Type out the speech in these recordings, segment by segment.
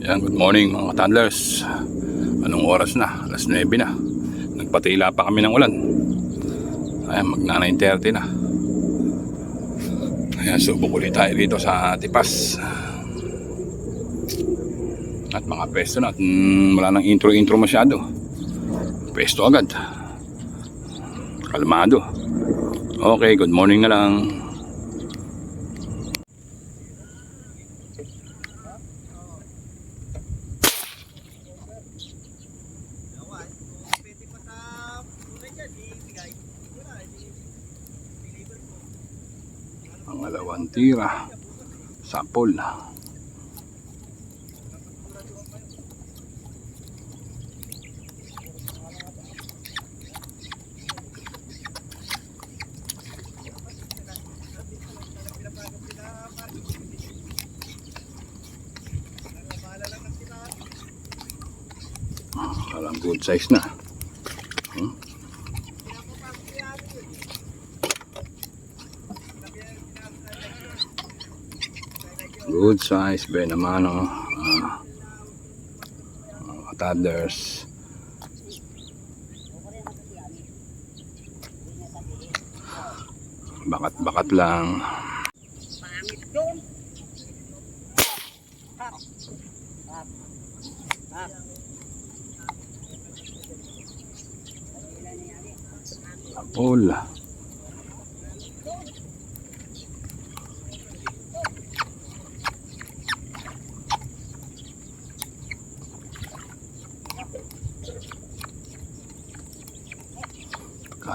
Yan, good morning mga toddlers. Anong oras na? Alas 9 na. Nagpatila pa kami ng ulan. Ayan, magna 9:30 na. Ayan, subok ulit tayo dito sa Tipas. At mga pesto na. At wala nang intro masyado. Pesto agad. Kalmado. Okay, good morning na lang. Pangalawang tira sa pool. Parang good size na. Good size ba naman toddlers. Bakat lang. Apol.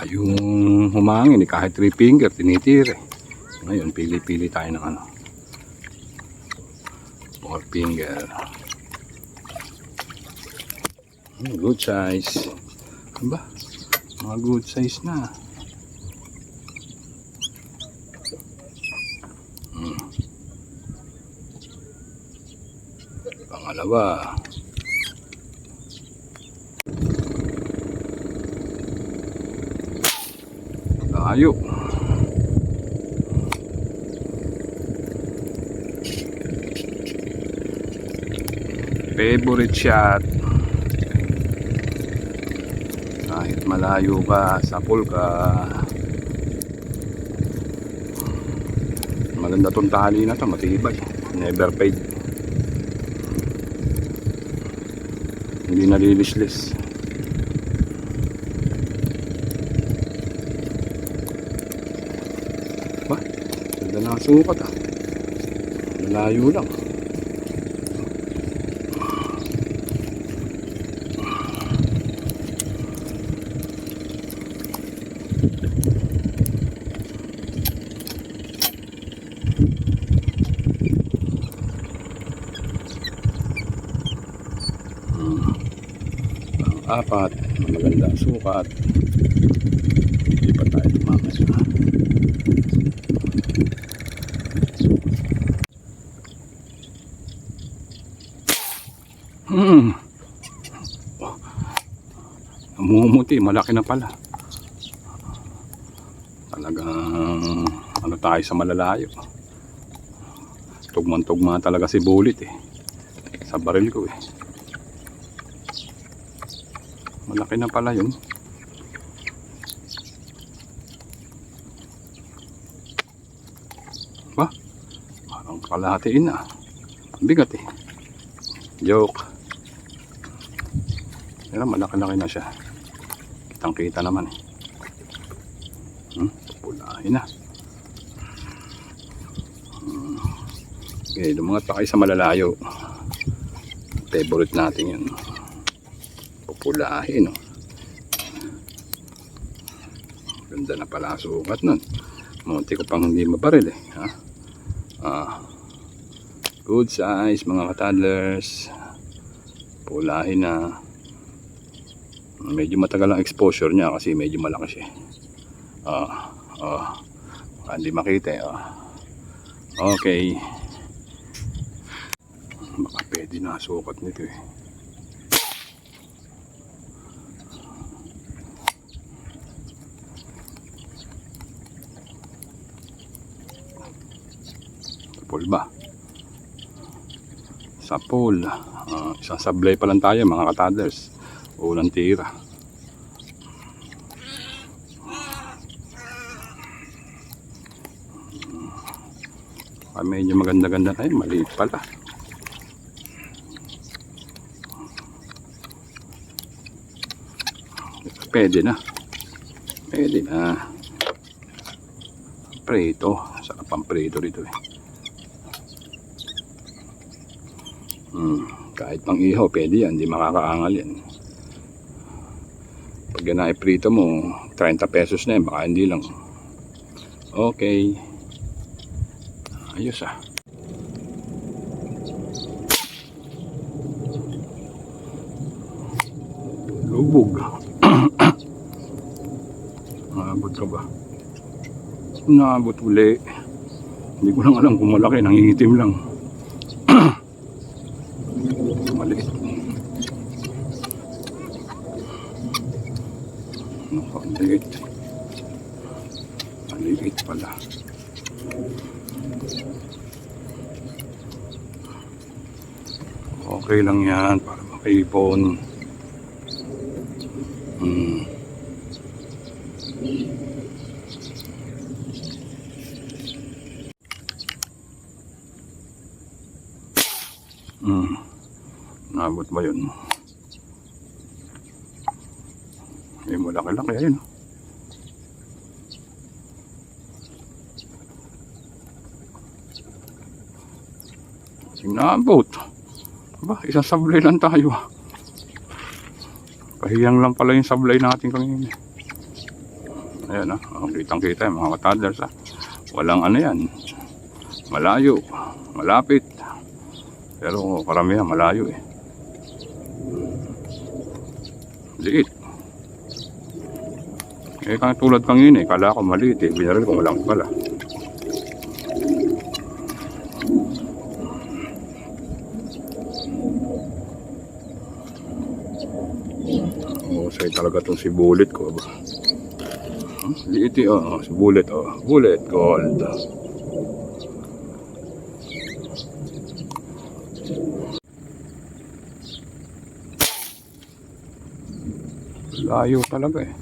Yung humangin kahit 3 finger tinitire. Ngayon pili-pili tayo ng 4 finger. Good size. Aba, mga good size na. Pangalawa. Tayo. Favorite shot. Kahit malayo ka, sa pool ka. Maganda tong tali na to, matibay. Never fade. Hindi nalilislis. Ba? Ganda na ang sukat Malayo lang. Apat, magandang sukat. Hindi pa tayo tumakas na. Namumuti, malaki na pala. Talagang tayo sa malalayo. Tugman-tugma talaga si Bullet sa baril ko Malaki na pala yun. Ba? Parang kalahatiin na. Bigat Joke. Pero malaki-laki na siya. Kitang-kita naman Pulahin na. Okay, lumangat pa kayo sa malalayo. Favorite natin yun. Pulahin Ganda na pala sukat nun. Munti ko pang hindi mabaril good size mga ka-toddlers. Pulahin na. Medyo matagal ang exposure niya kasi medyo malaki siya. Hindi makita Okay. Baka pwede na sukat nito Pulba. sa pool. Isang sablay pa lang tayo mga katadlers. Unang tira. Medyo maganda-ganda na yun. Maliit pala. Pwede na. Pwede na. Prito. Sarap ang prito rito eh. Kahit pang ihaw, pwede yan. Hindi makakaangal yan. Pag yan na iprito mo, 30 pesos na yan. Baka hindi lang. Okay. Ayos ah. Lubog. Naabot ka ba? Naabot uli. Hindi ko lang alam kung malaki. Nangingitim lang. Maliit. Maliit. Maliit pala. Okay lang yan para makaipon. Nabot ba yun? May malaki-laki ayun. Sinabot. Ba, isang sablay lang tayo. Kahiyang lang pala yung sablay natin kanina. Ayan ah, kitang-kita yung mga katadlers ah. Walang ano yan. Malayo, malapit. Pero karamihan malayo eh. Liit. Eh kang tulad kanina eh, kala ko maliit eh. Binaril ko walang pala. Say talaga itong si Bullet ko ba? Liit eh, si Bullet Bullet Gold. Layo talaga eh.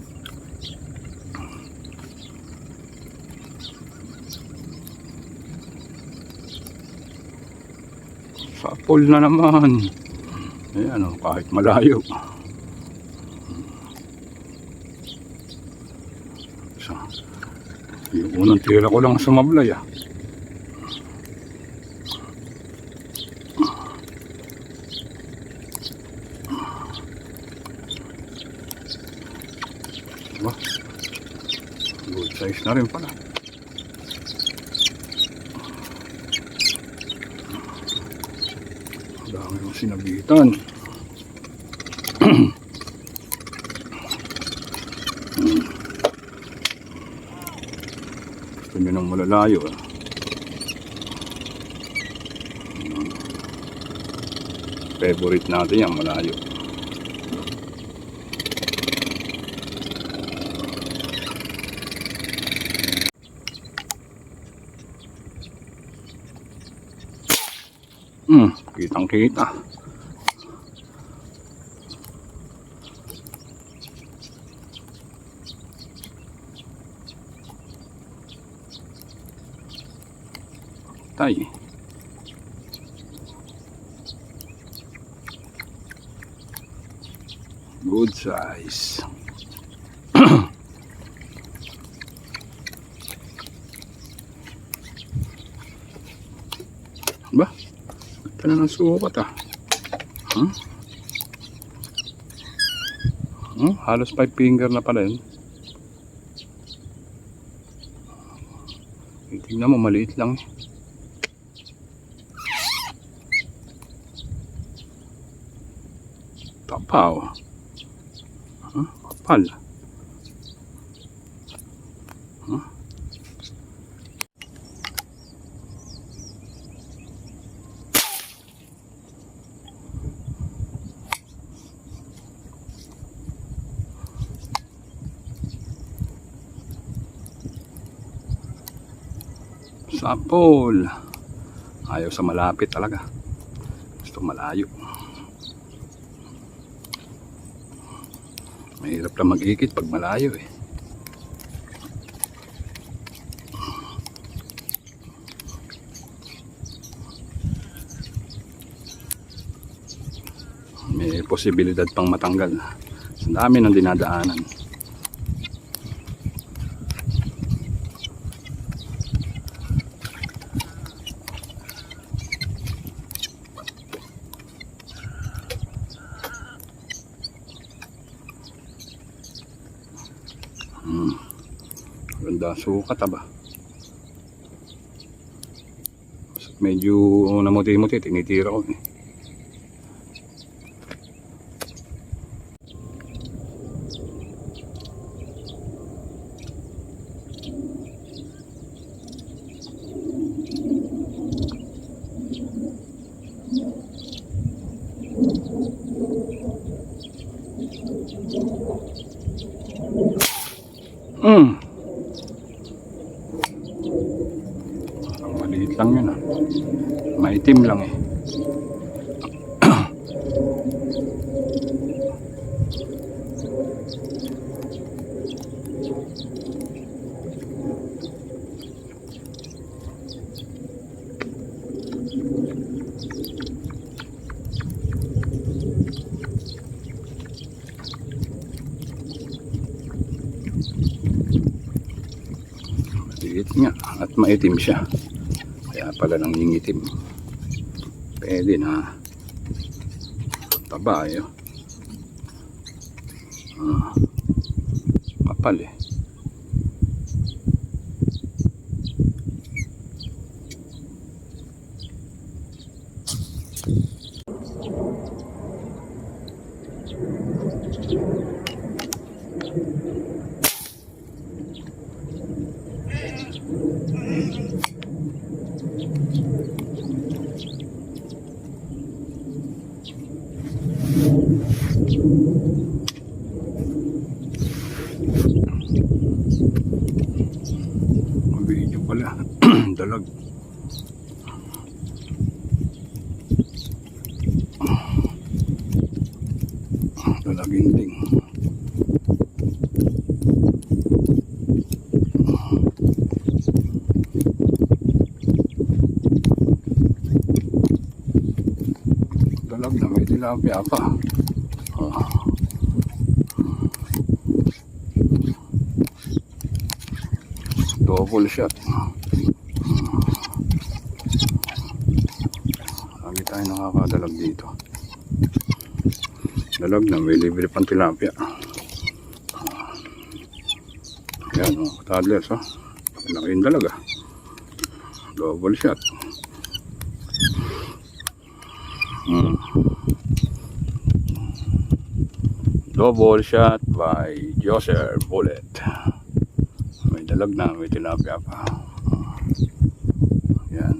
Sa pool na naman. Ayan kahit malayo. Yung unang tira ko lang sumablay ah. Diba? Good size na rin pala. Dami yung sinabitan. Gusto nyo nang malalayo ah. Favorite natin yan, malayo. Kitang kita. Tay. Good size. Ba? Ito na ng sukat ah. Halos 5 finger na pala yun. Tingnan mo, maliit lang eh. Tapaw. Kapal. Sapol. Ayaw sa malapit talaga. Gusto pwesto malayo. Mahirap lang mag-ikit pag malayo eh. May posibilidad pang matanggal. Sa dami ng dinadaanan. Ganda sukat ba? Medyo namuti-muti, tinitira ko eh. Maliit lang yun ah. Maitim lang eh. Maliit nga at maitim siya. Kaya pala nang hingitim. Pwede na. Taba eh. Kapal eh. Video pala. Dalag. Dalaginting. Dalag na may tilapia pa. Double shot. Lagi tayo nakakadalag dito. Dalag na may libre pang tilapia. Yan o, toddlers o. Laki yung dalag ah. Double shot. Double shot by Joser Bullet. May dalag na, may tilapia pa. Yan.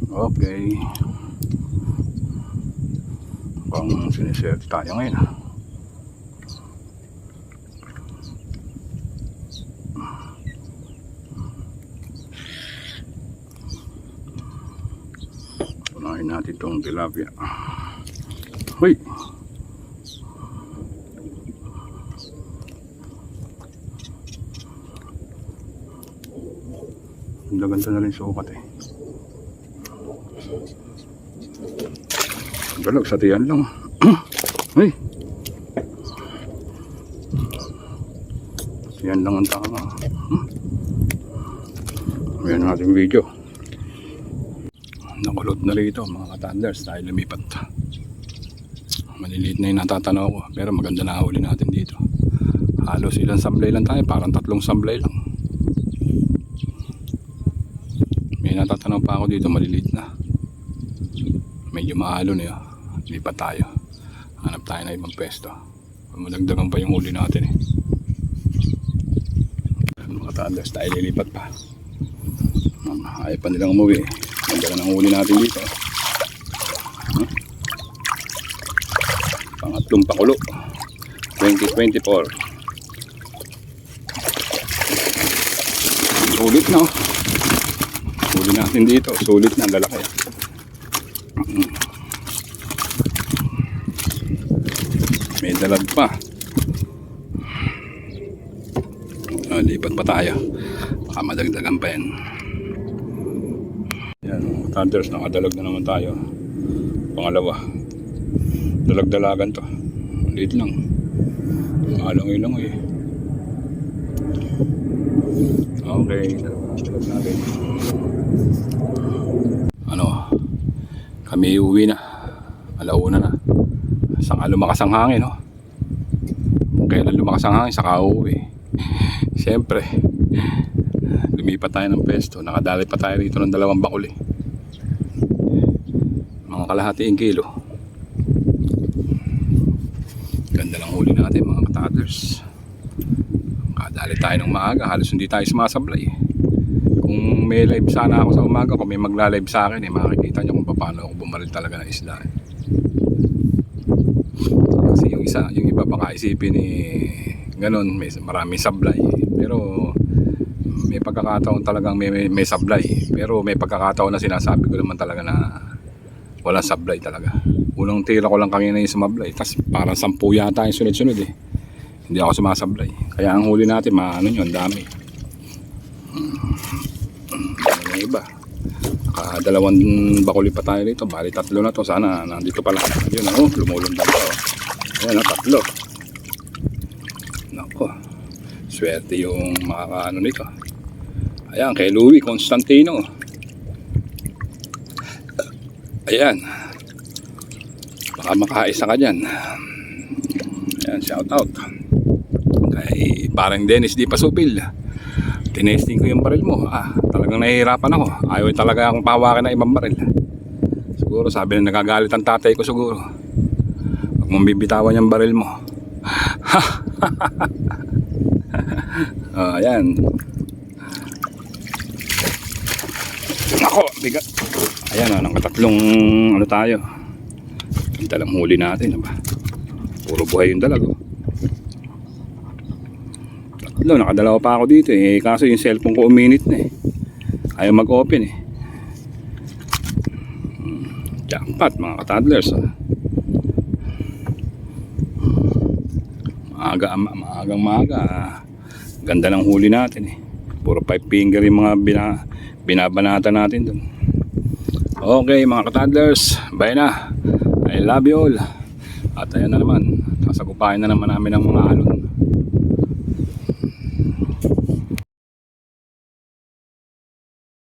Okay. Pang sinisert tayo ngayon. Unahin natin itong tilapia. Hoy! Ganda na rin sukat eh. Dalag sa tiyan lang. Ay! Tiyan lang ang tama. Ayan natin video. Nakulot na rito mga katanders dahil lumipat. Maliliit na yung natatanaw ko pero maganda na huli natin dito. Halos ilang samblay lang tayo, parang 3 samblay lang. May natatanaw pa ako dito, maliliit na. Medyo mahalo na yun. Lipat tayo. Hanap tayo na ibang pwesto. Madagdagan pa yung huli natin eh. Mga katanders tayo lilipat pa. Ayaw pa nilang umuwi eh. Magdala ng huli natin dito. Pangatlong pakulo 2024. Ulit na. huli natin dito. Sulit na, lalaki. May dalag pa. Lipat pa tayo. Baka madagdagan pa yan. Yan, Thunders, nakadalag na naman tayo. Pangalawa. Dalag-dalagan to. Liit lang. Alang-ilang eh. Okay, dalag natin. Ano? Kami uwi na. Alauna na. Saka lumakas ang hangin, no? Kailan lumakas ang hangin, saka uwi. Siyempre, lumipat tayo ng pesto. Nakadali pa tayo rito ng 2 bakuli. Mga kalahating kilo. Ganda lang huli natin mga kataders. Nakadali tayo ng maaga. Halos hindi tayo sumasablay. Kung may live sana ako sa umaga, kung may magla-live sa akin, makikita nyo kung paano ako bumaril talaga ng isla. Kasi yung iba baka isipin ganun, maraming sablay. Pero may pagkakataon talagang may sablay. Pero may pagkakataon na sinasabi ko naman talaga na walang sablay talaga. Unang tira ko lang kanina yung sumablay. Tapos parang 10 yata yung sunod-sunod eh. Hindi ako sumasablay. Kaya ang huli natin, maano yun, dami. Ano na iba? Naka 2 bakuli pa tayo dito. Bali 3 na to. Sana nandito pala. Yun oh, lumulundan pa. Ayan oh, 3. Nako, swerte yung makakaano nito. Ayan, kay Louie Constantino. Ayan, baka makaisa ka dyan. Ayan, shout out kay parang Dennis Di Pasupil. Tinesting ko yung baril mo. Talagang nahihirapan ako. Ayaw talaga akong pahawakin ng ibang baril. Siguro sabi na nagagalit ang tatay ko siguro. Huwag mong bibitawan yung baril mo. Ayan. Ako, bigat. Ayan, nakatatlong ano tayo. Yung dalang huli natin, ba? Puro buhay yung dalag. Tatlo, nakadalawa pa ako dito eh. Kaso yung cellphone ko uminit na eh. Ayaw mag-open eh. Jackpot mga katadlers. Maagang maaga. Ganda ng huli natin eh. Puro 5 finger yung mga binabanata natin dun. Okay mga katadlers, bye na. I love you all. At ayan na naman, sasagupahin na naman namin ang mga alon.